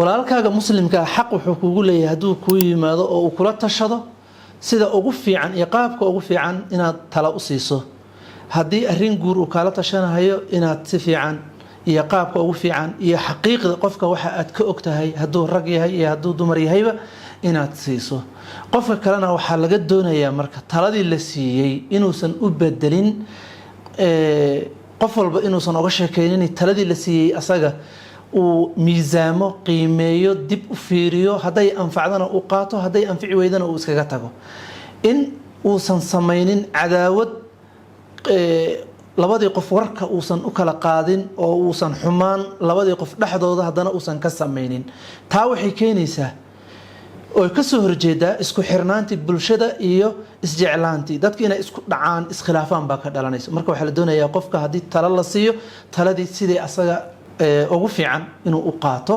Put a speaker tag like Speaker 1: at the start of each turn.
Speaker 1: walaalkaaga muslimka xaq wuxuu kugu leeyahay haduu ku yimaado oo uu kula tashado sida ugu fiican iyo qaabka ugu fiican inaad tala u siiso hadii arrin guur uu kala tashanayo inaad si fiican iyo qaabka ugu fiican iyo xaqiiqda qofka waxa aad ka ogtahay haduu rag yahay iyo haduu dumar yahayba inaad siiso qofka kalena waxa laga doonayaa marka taladii la siiyay inuusan u bedelin qof walba inuusan uga sheekeynin taladii la siiyay asaga uu miisaamo qiimeeyo dib u fiiriyo haday anfacdana uu qaato haday anfici weydana uu iskaga tago in uusan sameeynin cadaawad labadii qof warka uusan u kala qaadin oo uusan xumaan labadii qof dhaxdooda hadana uusan ka sameeynin taa waxay keenaysaa oo ka soo horjeeda isku xirnaanti bulshada iyo isjeclaanti dadka inay isku dhacaan iskhilaafaan baa ka dhalanaysa marka waxa la doonayaa qofka hadii tala la siiyo taladii sidii asaga ugu fiican inuu u qaato